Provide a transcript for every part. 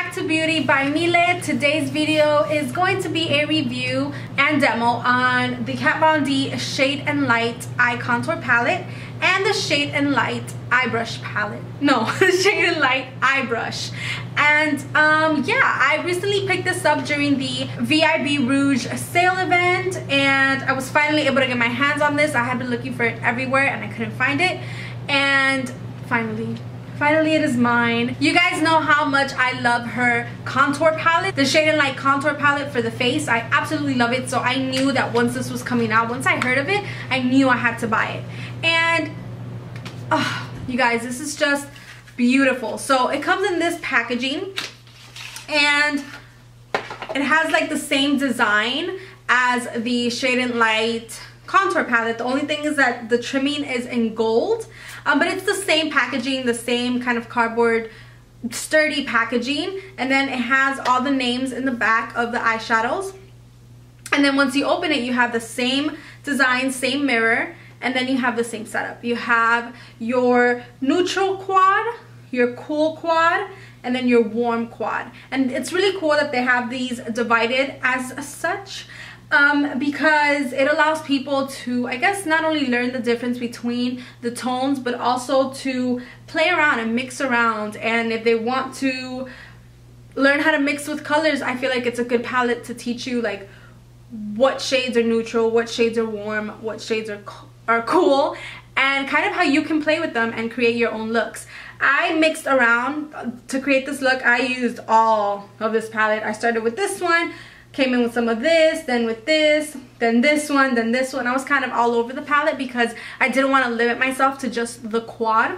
back to Beauty by Meeleh. Today's video is going to be a review and demo on the Kat Von D Shade+Light Eye Contour Palette and the Shade+Light Eye Brush Palette. No, Shade+Light Eye Brush. And yeah, I recently picked this up during the VIB Rouge sale event, and I was finally able to get my hands on this. I had been looking for it everywhere and I couldn't find it, and finally it is mine. You guys know how much I love her contour palette, the Shade+Light contour palette for the face. I absolutely love it, so I knew that once this was coming out, once I heard of it, I knew I had to buy it. And you guys, this is just beautiful. So it comes in this packaging, and it has like the same design as the Shade+Light contour palette. The only thing is that the trimming is in gold, but it's the same packaging, the same kind of cardboard sturdy packaging, and then it has all the names in the back of the eyeshadows. And then once you open it, you have the same design, same mirror, and then you have the same setup. You have your neutral quad, your cool quad, and then your warm quad. And it's really cool that they have these divided as such, because it allows people to, I guess, not only learn the difference between the tones, but also to play around and mix around. And if they want to learn how to mix with colors, I feel like it's a good palette to teach you like what shades are neutral, what shades are warm, what shades are cool, and kind of how you can play with them and create your own looks. I mixed around to create this look. I used all of this palette. I started with this one, came in with some of this, then with this, then this one, then this one. I was kind of all over the palette because I didn't want to limit myself to just the quad.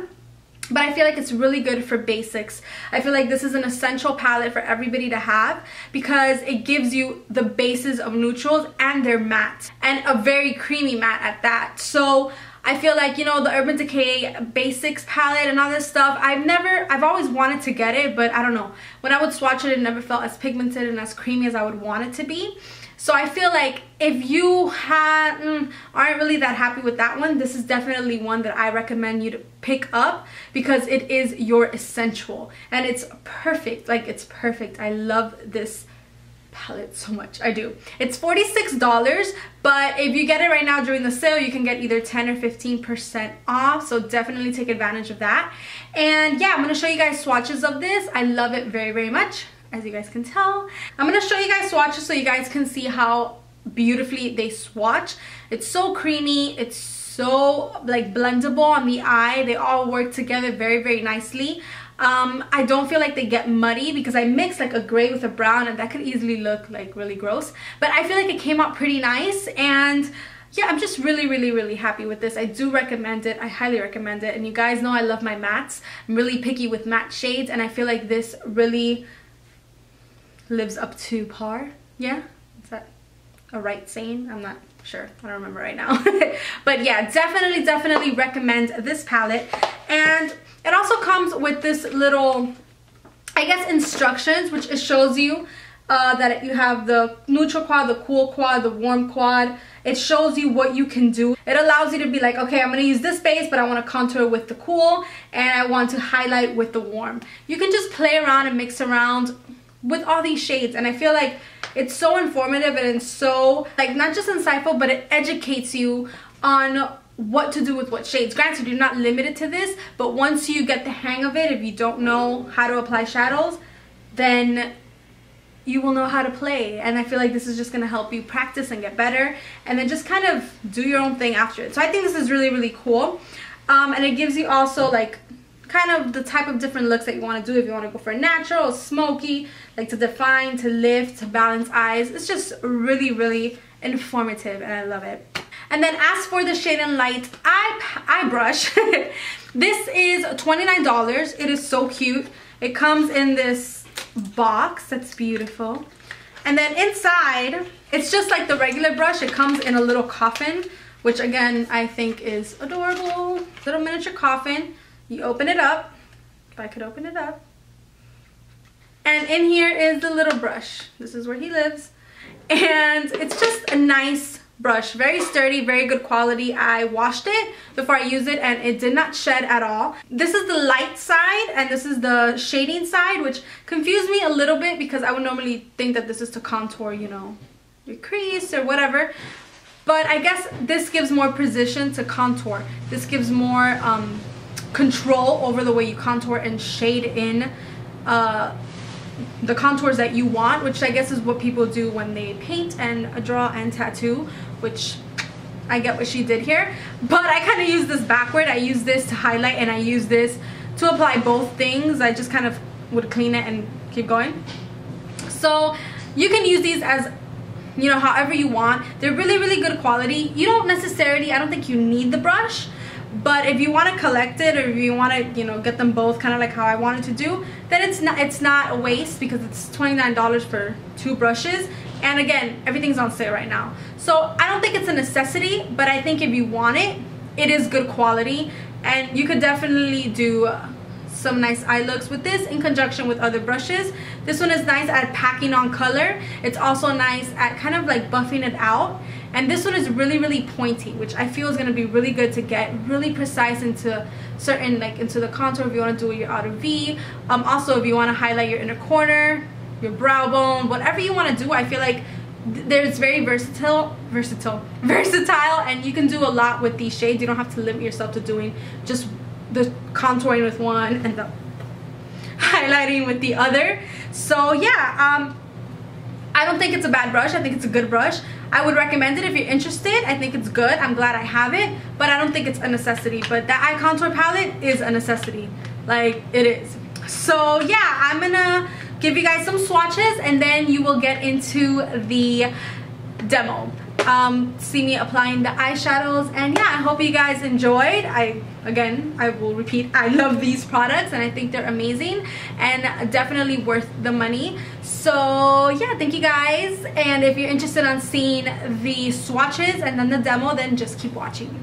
But I feel like it's really good for basics. I feel like this is an essential palette for everybody to have because it gives you the bases of neutrals, and they're matte, and a very creamy matte at that. So I feel like, you know, the Urban Decay Basics palette and all this stuff, I've always wanted to get it, but I don't know. When I would swatch it, it never felt as pigmented and as creamy as I would want it to be. So I feel like if you aren't really that happy with that one, this is definitely one that I recommend you to pick up because it is your essential. And it's perfect. Like, it's perfect. I love this palette so much. I do. It's $46, but if you get it right now during the sale, you can get either 10 or 15% off, so definitely take advantage of that. And yeah, I'm going to show you guys swatches of this. I love it very, very much, as you guys can tell. I'm going to show you guys swatches so you guys can see how beautifully they swatch. It's so creamy, it's so like blendable on the eye. They all work together very, very nicely. I don't feel like they get muddy because I mixed like a gray with a brown, and that could easily look like really gross. But I feel like it came out pretty nice, and yeah, I'm just really, really, really happy with this. I do recommend it. I highly recommend it. And you guys know I love my mattes. I'm really picky with matte shades, and I feel like this really lives up to par. Yeah? Is that a right saying? I'm not sure. I don't remember right now. But yeah, definitely recommend this palette. And it also comes with this little, I guess, instructions, which it shows you that you have the neutral quad, the cool quad, the warm quad. It shows you what you can do. It allows you to be like, okay, I'm going to use this base, but I want to contour with the cool, and I want to highlight with the warm. You can just play around and mix around with all these shades, and I feel like it's so informative, and it's so, like, not just insightful, but it educates you on what to do with what shades. Granted, you're not limited to this, but once you get the hang of it, if you don't know how to apply shadows, then you will know how to play. And I feel like this is just going to help you practice and get better, and then just kind of do your own thing after it. So I think this is really, really cool. And it gives you also like kind of the type of different looks that you want to do. If you want to go for natural, smoky, like to define, to lift, to balance eyes. It's just really, really informative, and I love it. And then as for the Shade+Light eye brush, this is $29. It is so cute. It comes in this box that's beautiful. And then inside, it's just like the regular brush. It comes in a little coffin, which again, I think is adorable. Little miniature coffin. You open it up. If I could open it up. And in here is the little brush. This is where he lives. And it's just a nice brush. Very sturdy, very good quality. I washed it before I used it and it did not shed at all. This is the light side and this is the shading side, which confused me a little bit because I would normally think that this is to contour, you know, your crease or whatever. But I guess this gives more precision to contour. This gives more control over the way you contour and shade in the contours that you want, which I guess is what people do when they paint and draw and tattoo, which I get what she did here. But I kind of use this backward. I use this to highlight and I use this to apply both things. I just kind of would clean it and keep going. So you can use these as, you know, however you want. They're really, really good quality. You don't necessarily, I don't think you need the brush, but if you want to collect it or if you want to, you know, get them both kind of like how I wanted to do, then it's not a waste because it's $29 for 2 brushes. And again, everything's on sale right now. So I don't think it's a necessity, but I think if you want it, it is good quality and you could definitely do some nice eye looks with this in conjunction with other brushes. This one is nice at packing on color. It's also nice at kind of like buffing it out. And this one is really, really pointy, which I feel is going to be really good to get really precise into certain, like into the contour if you want to do your outer V. Also, if you want to highlight your inner corner, your brow bone, whatever you want to do, I feel like there's very versatile, and you can do a lot with these shades. You don't have to limit yourself to doing just the contouring with one and the highlighting with the other. So yeah, I don't think it's a bad brush. I think it's a good brush. I would recommend it if you're interested. I think it's good. I'm glad I have it, but I don't think it's a necessity. But that eye contour palette is a necessity. Like, it is. So yeah, I'm gonna give you guys some swatches and then you will get into the demo. See me applying the eyeshadows, and yeah, I hope you guys enjoyed. Again, I will repeat, I love these products and I think they're amazing and definitely worth the money. So yeah, thank you guys, and if you're interested on seeing the swatches and then the demo, then just keep watching.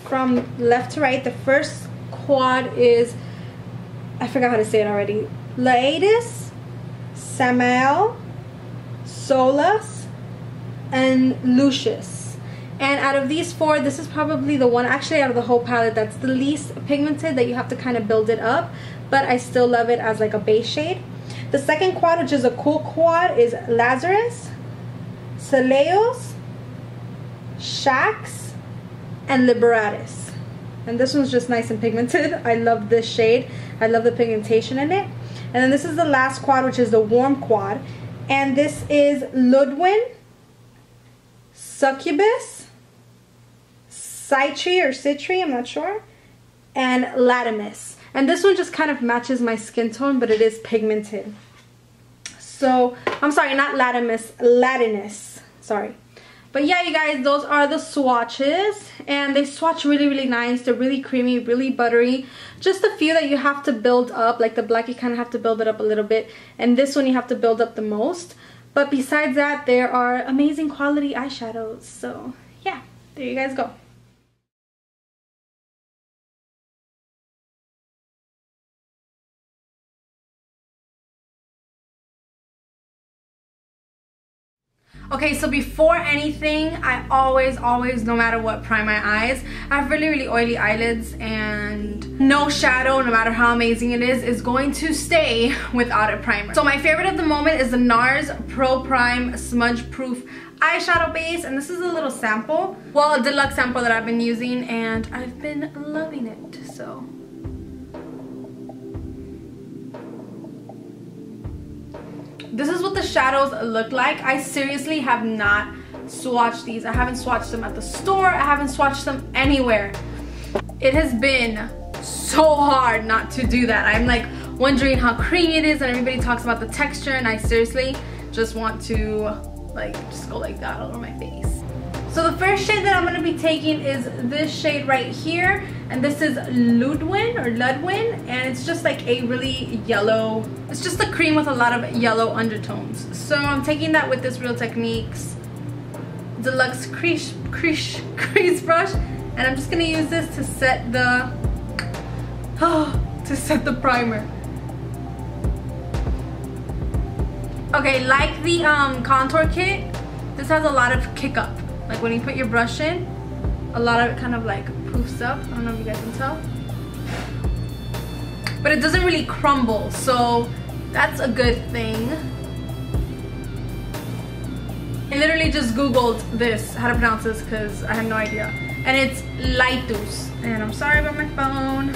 From left to right, the first quad is, I forgot how to say it already, Laides, Samael, Solus, and Lucius. And out of these 4, this is probably the one, actually out of the whole palette, that's the least pigmented, that you have to kind of build it up, but I still love it as like a base shade. The second quad, which is a cool quad, is Lazarus, Celeos, Shax, and Liberatus. And this one's just nice and pigmented. I love this shade. I love the pigmentation in it. And then this is the last quad, which is the warm quad. And this is Ludwin, Succubus, Citri or Citri, I'm not sure, and Latimus. And this one just kind of matches my skin tone, but it is pigmented. So, I'm sorry, not Latimus, Latinus. Sorry. But yeah, you guys, those are the swatches. And they swatch really, really nice. They're really creamy, really buttery. Just a few that you have to build up. Like the black, you kind of have to build it up a little bit. And this one, you have to build up the most. But besides that, there are amazing quality eyeshadows. So, yeah, there you guys go. Okay, so before anything, I always, no matter what, prime my eyes. I have really, really oily eyelids, and no shadow, no matter how amazing it is going to stay without a primer. So my favorite at the moment is the NARS Pro Prime Smudge Proof eyeshadow base, and this is a little sample. Well, a deluxe sample that I've been using, and I've been loving it, so. This is what the shadows look like. I seriously have not swatched these. I haven't swatched them at the store. I haven't swatched them anywhere. It has been so hard not to do that. I'm like wondering how creamy it is, and everybody talks about the texture, and I seriously just want to like just go like that all over my face. So the first shade that I'm going to be taking is this shade right here, and this is Ludwin, and it's just like a really yellow, it's just a cream with a lot of yellow undertones. So I'm taking that with this Real Techniques Deluxe Crease brush, and I'm just going to use this to set the primer. Okay, like the contour kit, this has a lot of kick up. Like when you put your brush in, a lot of it kind of like poofs up. I don't know if you guys can tell. But it doesn't really crumble, so that's a good thing. I literally just googled this, how to pronounce this, because I had no idea. And it's Lightus. And I'm sorry about my phone.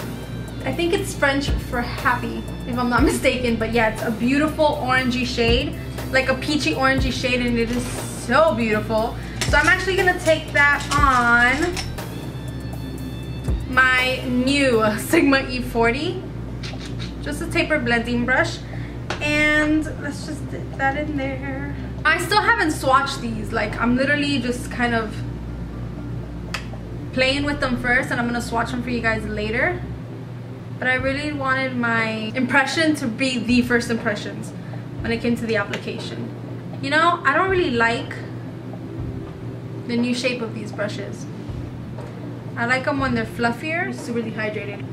I think it's French for happy, if I'm not mistaken. But yeah, it's a beautiful orangey shade, like a peachy orangey shade, and it is so beautiful. So I'm actually gonna take that on my new Sigma E40. Just a taper blending brush. And let's just dip that in there. I still haven't swatched these. Like, I'm literally just kind of playing with them first, and I'm gonna swatch them for you guys later. But I really wanted my impression to be the first impressions when it came to the application. You know, I don't really like the new shape of these brushes. I like them when they're fluffier, super dehydrated.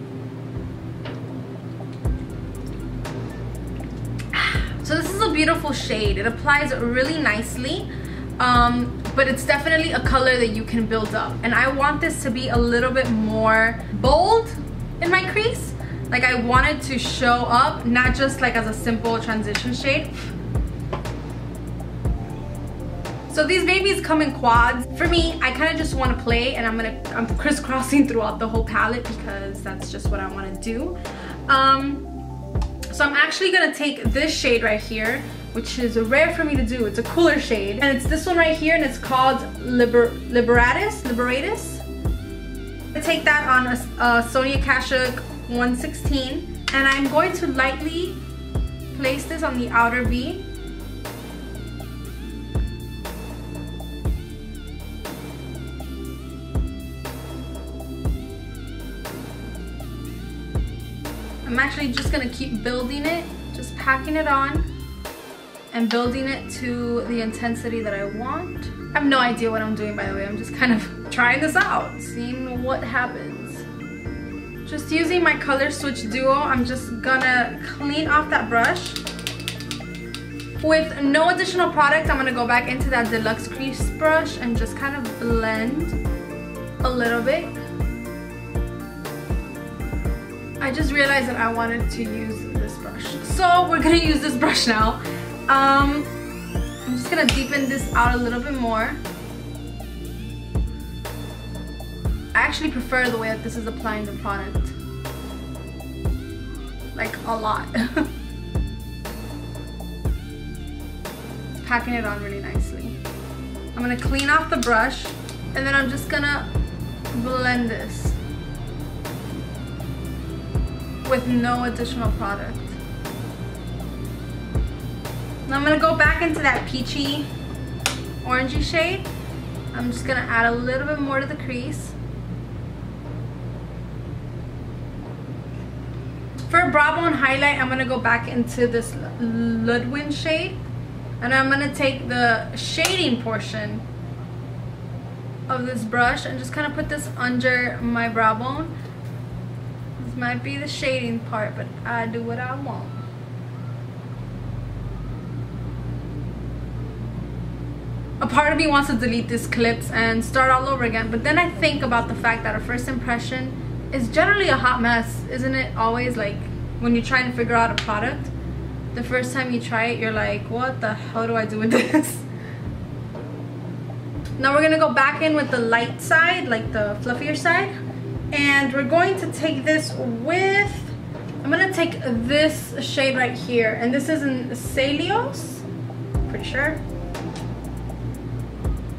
So this is a beautiful shade. It applies really nicely, but it's definitely a color that you can build up. And I want this to be a little bit more bold in my crease. Like, I want it to show up, not just like as a simple transition shade. So these babies come in quads. For me, I kind of just want to play, and I'm crisscrossing throughout the whole palette because that's just what I want to do. So I'm actually gonna take this shade right here, which is rare for me to do. It's a cooler shade, and it's this one right here, and it's called Liberatus. I'm gonna take that on a Sonia Kashuk 116, and I'm going to lightly place this on the outer V. I'm actually just gonna keep building it, just packing it on and building it to the intensity that I want. I have no idea what I'm doing, by the way. I'm just kind of trying this out, seeing what happens. Just using my color switch duo, I'm just gonna clean off that brush. With no additional product, I'm gonna go back into that deluxe crease brush and just kind of blend a little bit. I just realized that I wanted to use this brush, so we're gonna use this brush now. I'm just gonna deepen this out a little bit more. I actually prefer the way that this is applying the product, like a lot. Packing it on really nicely. I'm gonna clean off the brush, and then I'm just gonna blend this with no additional product. Now I'm gonna go back into that peachy orangey shade. I'm just gonna add a little bit more to the crease. For brow bone highlight, I'm gonna go back into this Ludwig shade, and I'm gonna take the shading portion of this brush and just kind of put this under my brow bone. This might be the shading part, but I do what I want. A part of me wants to delete these clips and start all over again, but then I think about the fact that a first impression is generally a hot mess, isn't it? Always, like when you're trying to figure out a product, the first time you try it, you're like, what the hell do I do with this? Now we're gonna go back in with the light side, like the fluffier side, and we're going to take this with, I'm gonna take this shade right here, and this is in Celios, pretty sure,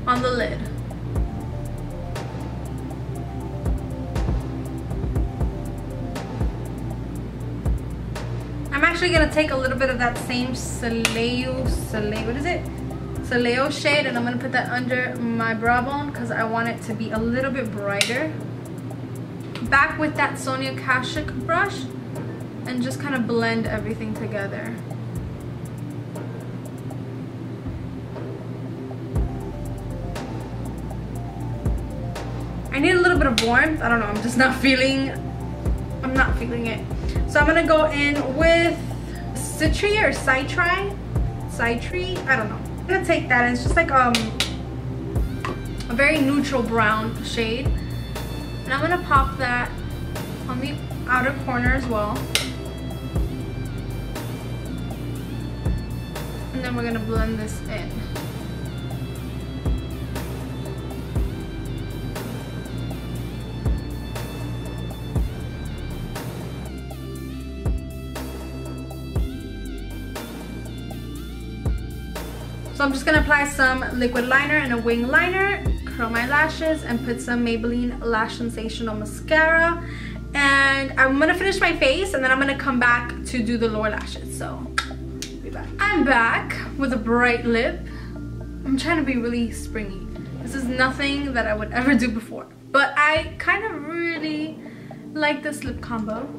on the lid. I'm actually gonna take a little bit of that same Celios shade, and I'm gonna put that under my brow bone because I want it to be a little bit brighter. Back with that Sonia Kashuk brush and just kind of blend everything together. I need a little bit of warmth. I don't know, I'm just not feeling, I'm not feeling it. So I'm gonna go in with Citri or Citri, I don't know. I'm gonna take that, and it's just like a very neutral brown shade. And I'm gonna pop that on the outer corner as well. And then we're gonna blend this in. So I'm just gonna apply some liquid liner and a wing liner, curl my lashes, and put some Maybelline Lash Sensational mascara. And I'm gonna finish my face, and then I'm gonna come back to do the lower lashes. So, be back. I'm back with a bright lip. I'm trying to be really springy. This is nothing that I would ever do before, but I kind of really like this lip combo.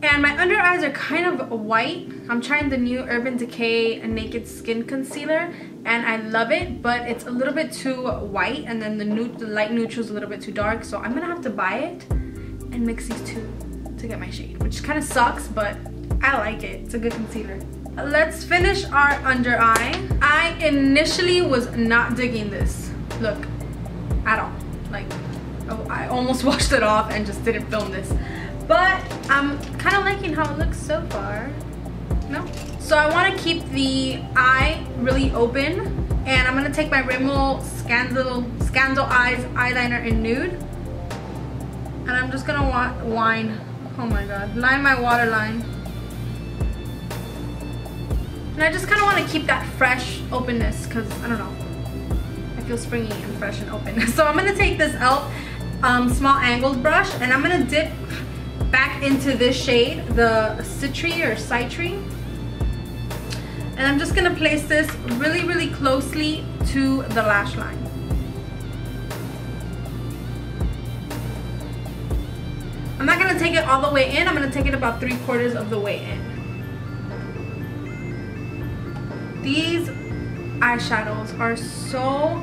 And my under eyes are kind of white. I'm trying the new Urban Decay Naked Skin Concealer, and I love it, but it's a little bit too white, and then the light neutral is a little bit too dark, so I'm gonna have to buy it and mix these two to get my shade, which kind of sucks, but I like it. It's a good concealer. Let's finish our under eye. I initially was not digging this look at all. Like, oh, I almost washed it off and just didn't film this. But I'm kind of liking how it looks so far. No? So I want to keep the eye really open, and I'm going to take my Rimmel Scandal Eyes eyeliner in nude, and I'm just going to line my waterline. And I just kind of want to keep that fresh openness because, I don't know, I feel springy and fresh and open. So I'm going to take this e.l.f. Small Angled brush, and I'm going to dip back into this shade, the Citry. And I'm just gonna place this really, really closely to the lash line. I'm not gonna take it all the way in, I'm gonna take it about 3/4 of the way in. These eyeshadows are so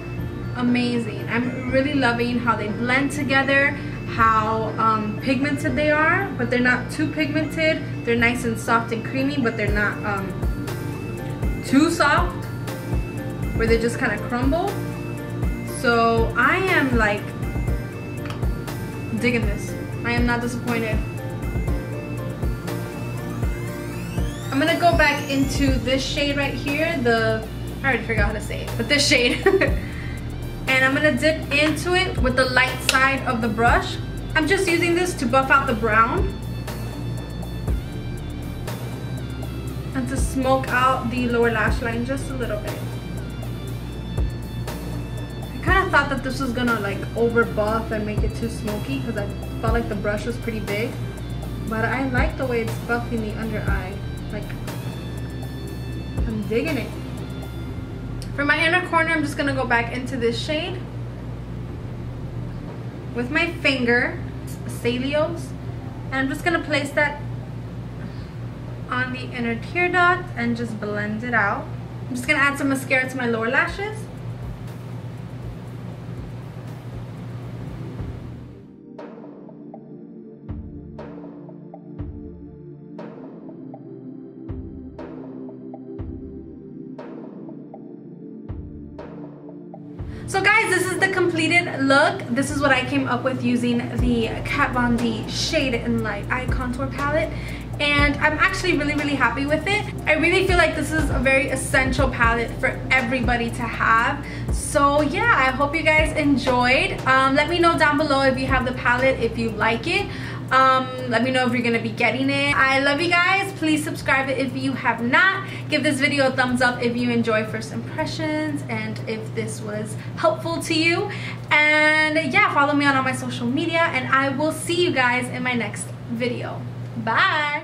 amazing. I'm really loving how they blend together, how pigmented they are, but they're not too pigmented. They're nice and soft and creamy, but they're not too soft where they just kind of crumble. So I am like digging this. I am not disappointed. I'm gonna go back into this shade right here, I already forgot how to say it, but this shade. And I'm gonna dip into it with the light side of the brush. I'm just using this to buff out the brown and to smoke out the lower lash line just a little bit. I kind of thought that this was gonna like over buff and make it too smoky because I felt like the brush was pretty big, but I like the way it's buffing the under eye. Like, I'm digging it. For my inner corner, I'm just gonna go back into this shade with my finger, Celios, and I'm just gonna place that on the inner tear dot and just blend it out. I'm just gonna add some mascara to my lower lashes. So guys, this is the completed look. This is what I came up with using the Kat Von D Shade & Light Eye Contour Palette. And I'm actually really, really happy with it. I really feel like this is a very essential palette for everybody to have. So yeah, I hope you guys enjoyed. Let me know down below if you have the palette, if you like it. Let me know if you're gonna be getting it. I love you guys. Please subscribe if you have not. Give this video a thumbs up if you enjoy first impressions and if this was helpful to you. And yeah, follow me on all my social media, and I will see you guys in my next video. Bye.